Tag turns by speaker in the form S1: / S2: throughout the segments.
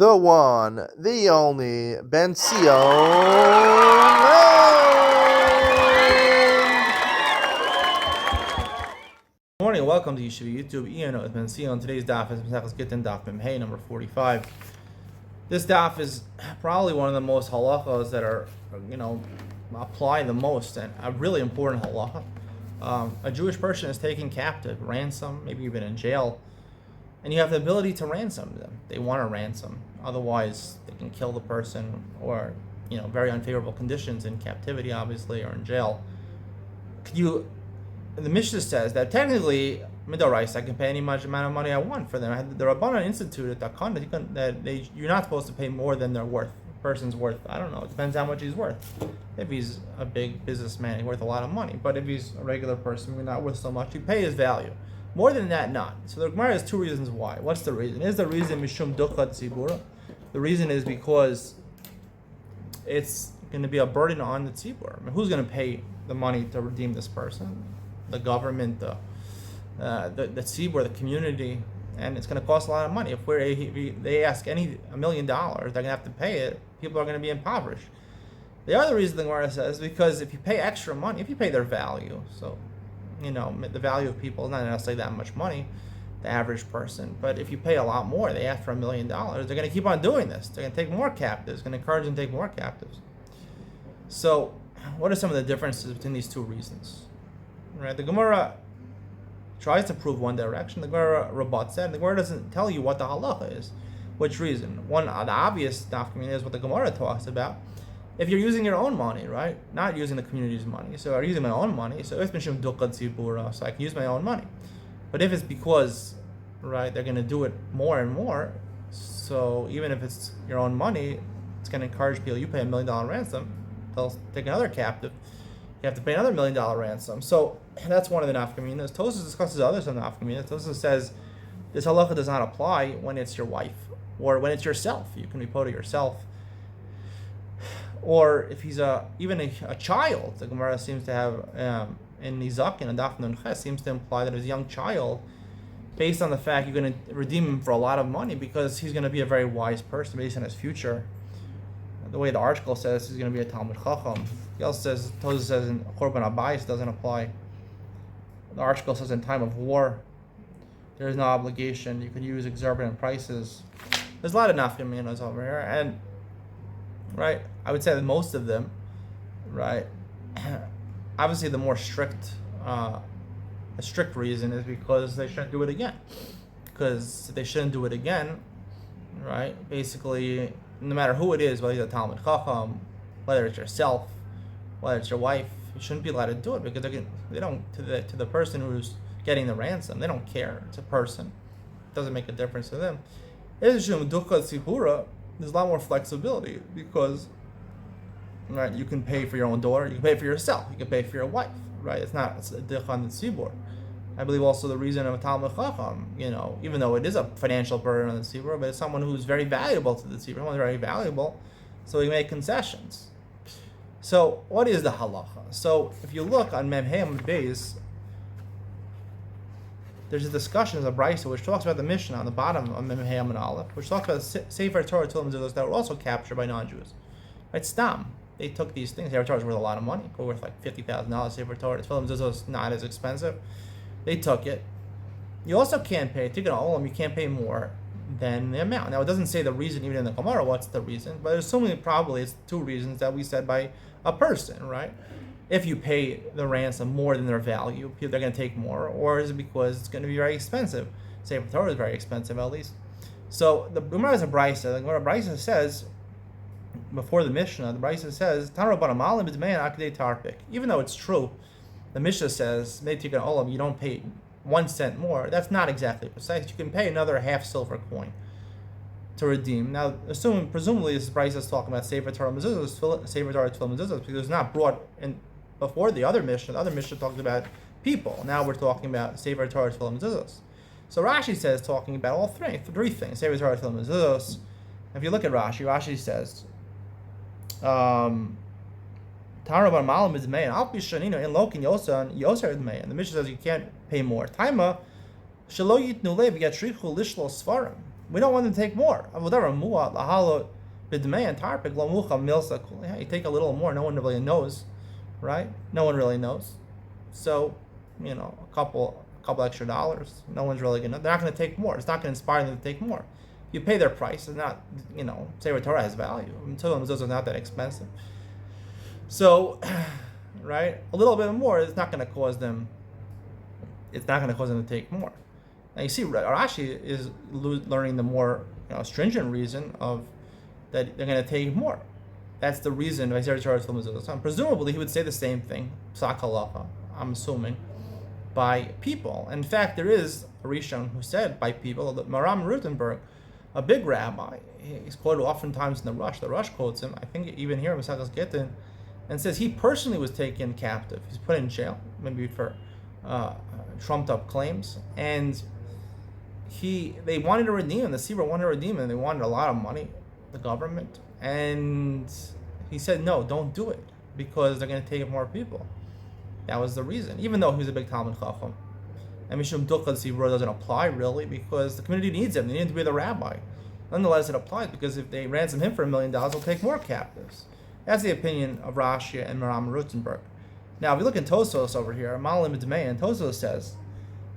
S1: the one, the only, Benzion.
S2: Good morning, welcome to YouTube. Iyun with Benzion. Today's daf is Benzion Gittin daf Memhei number 45. This daf is probably one of the most halachas that are, apply the most, and a really important halacha. A Jewish person is taken captive, ransom, maybe you've been in jail, and you have the ability to ransom them. They want a ransom. Otherwise, they can kill the person, or, very unfavorable conditions in captivity, obviously, or in jail. The Mishnah says that technically, midoraisa, I can pay any much amount of money I want for them. The Rabbanan instituted that you're not supposed to pay more than their worth. A person's worth, I don't know, it depends how much he's worth. If he's a big businessman, he's worth a lot of money. But if he's a regular person, he's not worth so much, you pay his value. More than that, not. So the Gemara has two reasons why. What's the reason? Is the reason mishum ducha tzibura? The reason is because it's going to be a burden on the tzibur. I mean, who's going to pay the money to redeem this person? The government, the tzibur, the community, and it's going to cost a lot of money. If they ask $1 million, they're going to have to pay it. People are going to be impoverished. The other reason the Gemara says, because if you pay extra money, if you pay their value, so the value of people is not necessarily that much money, the average person, but if you pay a lot more, they ask for $1 million, they're going to keep on doing this. They're going to take more captives, going to encourage them to take more captives. So, what are some of the differences between these two reasons? Right, the Gemara tries to prove one direction. The Gemara Rabat said, the Gemara doesn't tell you what the halacha is. Which reason? One, the obvious nafkamina is what the Gemara talks about. If you're using your own money, right, not using the community's money, so I'm using my own money, so if mishum ducha tzibura, so I can use my own money. But if it's because, right, they're going to do it more and more, so even if it's your own money, it's going to encourage people. You pay $1 million ransom, they'll take another captive. You have to pay another $1 million ransom. So that's one of the nafkaminas. Tosfos discusses others on nafkaminas. Tosfos says this halacha does not apply when it's your wife or when it's yourself. You can report it yourself. Or if he's even a child, the Gemara seems to have in Nizakin and Daf Nun Ches seems to imply that he's a young child, based on the fact you're going to redeem him for a lot of money because he's going to be a very wise person based on his future. The way the article says he's going to be a Talmud Chacham. He also says, Tosfos says in Korban Abayis doesn't apply. The article says in time of war, there is no obligation. You can use exorbitant prices. There's a lot of nafkaminas over here, and right, I would say that most of them, right, obviously the more strict, a strict reason is because they shouldn't do it again. Because if they shouldn't do it again, right, basically, no matter who it is, whether it's a Talmud Chacham, whether it's yourself, whether it's your wife, you shouldn't be allowed to do it because they don't to the person who's getting the ransom, they don't care. It's a person. It doesn't make a difference to them. There's a lot more flexibility because, right, you can pay for your own daughter, you can pay for yourself, you can pay for your wife, right? It's a dich on the tzibur. I believe also the reason of a Talmud Chacham, even though it is a financial burden on the tzibur, but it's someone who's very valuable to the tzibur, someone very valuable, so we make concessions. So, what is the halacha? So, if you look on Memhei Amud Beis, there's a discussion, there's a brisa which talks about the Mishnah on the bottom of Memhei Amud Aleph, which talks about Sefer Torah Tefillah that were also captured by non-Jews. Right, Stam. They took these things. Sefer Torah is worth a lot of money. It's worth like $50,000. Sefer Torah Tefillah is not as expensive. They took it. You also can't pay. Tikkun Olam, you can't pay more than the amount. Now, it doesn't say the reason even in the Gemara what's the reason, but assuming probably it's two reasons that we said by a person, right? If you pay the ransom more than their value, they're going to take more, or is it because it's going to be very expensive? Sefer Torah is very expensive, at least. So the Gemara has a brisa. The Gemara brisa says, before the Mishnah, the brisa says, even though it's true, the Mishnah says, you don't pay 1 cent more. That's not exactly precise. You can pay another half silver coin to redeem. Now, presumably, this brisa is talking about Sefer Torah Mezuzos, Sefer Torah Tefillah Mezuzos, because it's not brought in before the other Mishnah. The other Mishnah talked about people. Now we're talking about Sefer Torah Tefillah Mezuzos. So Rashi says, talking about all three things. Sefer Torah Tefillah Mezuzos. If you look at Rashi says, Tarabar Malam is Mayan, Alpi Shanino, in Lokin Yosan, Yoser is Mayan. The Mishnah says you can't pay more. Taima, Shalo Yitnu Lev, Yatrichu Lishlo Svarim. We don't want them to take more. You take a little more, no one really knows, right? No one really knows. So, a couple extra dollars, no one's really they're not gonna take more. It's not gonna inspire them to take more. You pay their price, and not, Sefer Torah has value. Until those are not that expensive. So, right, a little bit more is not gonna cause them. It's not gonna cause them to take more. Now you see, Rashi is learning the more stringent reason of that they're going to take more. That's the reason. Presumably, he would say the same thing, psak halacha, I'm assuming, by people. In fact, there is a Rishon who said by people. That Maram Rutenberg, a big rabbi, he's quoted oftentimes in the Rush. The Rush quotes him. I think even here in Benzion Gittin, and says he personally was taken captive. He's put in jail, maybe for trumped up claims, and they wanted to redeem him. The Sibur wanted to redeem him. They wanted a lot of money, the government, and he said, no, don't do it, because they're going to take more people. That was the reason, even though he was a big Talmud Chacham. And Mishum Dukkha, the Sibur doesn't apply really, because the community needs him. They need him to be the rabbi. Nonetheless, it applies, because if they ransom him for $1 million, they'll take more captives. That's the opinion of Rashi and Maram Rutenberg. Now, if you look in Tosos over here, Malim Dmei, and Tosos says,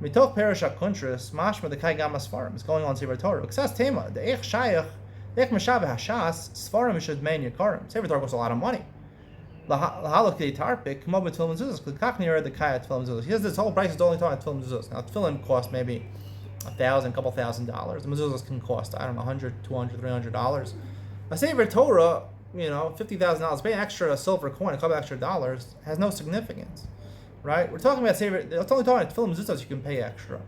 S2: Mitoch Perishak Kuntris, Mashma the Kai Gamas Svarim. It's going on Sefer Torah. Ksas Tema, the Ech Shayach, the Ech Meshaveh Hashas, Svarim should main Yakarim. Sefer Torah costs a lot of money. Lahalok de Tarpik, Mob Tfilin Zuzos, Kaknir the Kai at Tfilin Zuzos. He has this whole price is only talking about Tfilin Zuzos. Now, Tfilin cost maybe $1,000, couple $1,000. The mezuzahs can cost, I don't know, $100, $200, $300. A Sefer Torah, $50,000, pay an extra silver coin, a couple extra dollars, has no significance. Right? We're talking about Sefer. It's only talking about film mezuzahs you can pay extra.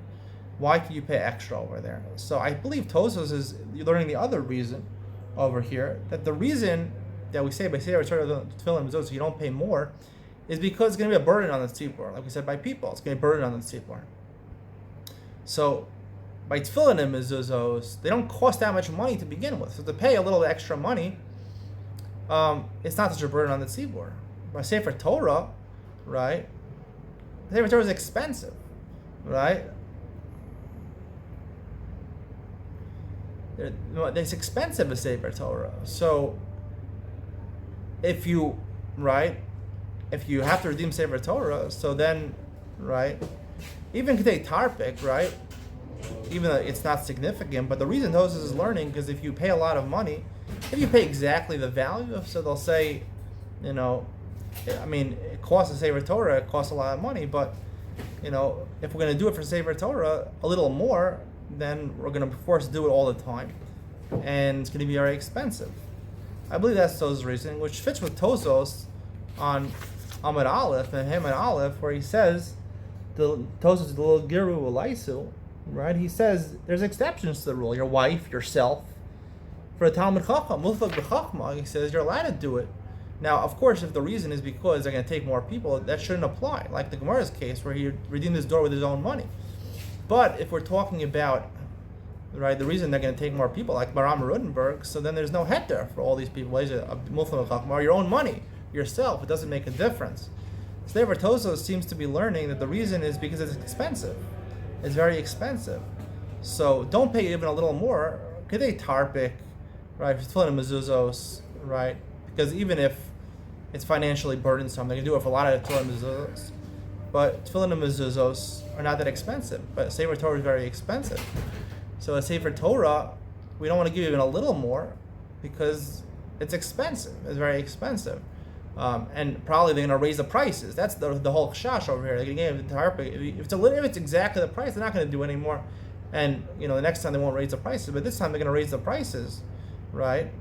S2: Why can you pay extra over there? So I believe Tosos is learning the other reason over here, that the reason that we say by Sefer Torah film mezuzahs you don't pay more is because it's going to be a burden on the tzibur. Like we said, by people, it's going to be a burden on the tzibur. So by tefillin and mezuzahs, they don't cost that much money to begin with. So to pay a little extra money, it's not such a burden on the tzibur. By Sefer Torah, right? Sefer Torah is expensive, right? It's expensive as Sefer Torah. So, if you have to redeem Sefer Torah, so then, right, even Kedei Tarpik, right, even though it's not significant, but the reason Tosos is learning, because if you pay a lot of money, if you pay exactly the value, so they'll say, it costs a Sefer Torah, it costs a lot of money, but, if we're going to do it for Sefer Torah a little more, then we're going to be forced to do it all the time. And it's going to be very expensive. I believe that's Tosos' reasoning, which fits with Tosos on Amud Aleph and Hamad Aleph, where he says, the Tosos, the little Giru Elaisu, right? He says there's exceptions to the rule. Your wife, yourself, for a Talmud Chacham, Muflak B'Chachma, he says you're allowed to do it. Now, of course, if the reason is because they're going to take more people, that shouldn't apply. Like the Gemara's case, where he redeemed his door with his own money. But if we're talking about, right, the reason they're going to take more people, like Maram Rudenberg, so then there's no heter for all these people. Or your own money, yourself, it doesn't make a difference. So therefore, Tosos seems to be learning that the reason is because it's expensive. It's very expensive. So don't pay even a little more. Kedei Tarpik, right, Tefillin and mezuzos, right, because even if it's financially burdensome, they can do it for a lot of Tefillin and mezuzos. But Tefillin and mezuzos are not that expensive. But Sefer Torah is very expensive. So a Sefer Torah, we don't want to give even a little more because it's expensive. It's very expensive. And probably they're going to raise the prices. That's the whole chash over here. They're going to give the Tarpik. If it's exactly the price, they're not going to do any more. And the next time they won't raise the prices, but this time they're going to raise the prices, right?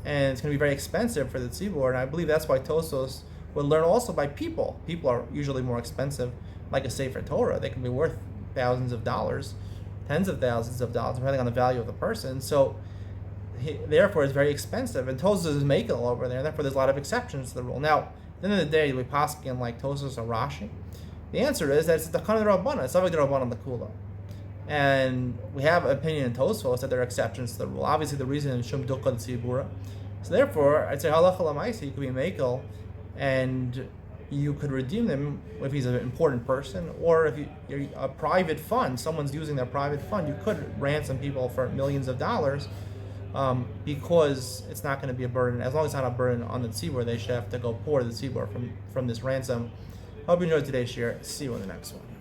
S2: And it's going to be very expensive for the tzibur. And I believe that's why Tosos would learn also by people. People are usually more expensive, like a Sefer Torah. They can be worth thousands of dollars, tens of thousands of dollars, depending on the value of the person. So, therefore, it's very expensive. And Tosos is making all over there. And therefore, there's a lot of exceptions to the rule. Now, at the end of the day, we paskin like Tosos or Rashi. The answer is that it's the Kana Rabbanan. It's not the Rabbanan the Kula. And we have an opinion in Tosfos that there are exceptions to the rule. Obviously, the reason is Shum Dukkha Tzibura. So therefore, I'd say Halacha L'maisa, you could be Mekel, and you could redeem them if he's an important person, or if you're a private fund, someone's using their private fund, you could ransom people for millions of dollars, because it's not going to be a burden. As long as it's not a burden on the tzibur, they should have to go pour the tzibur from this ransom. Hope you enjoyed today's share. See you in the next one.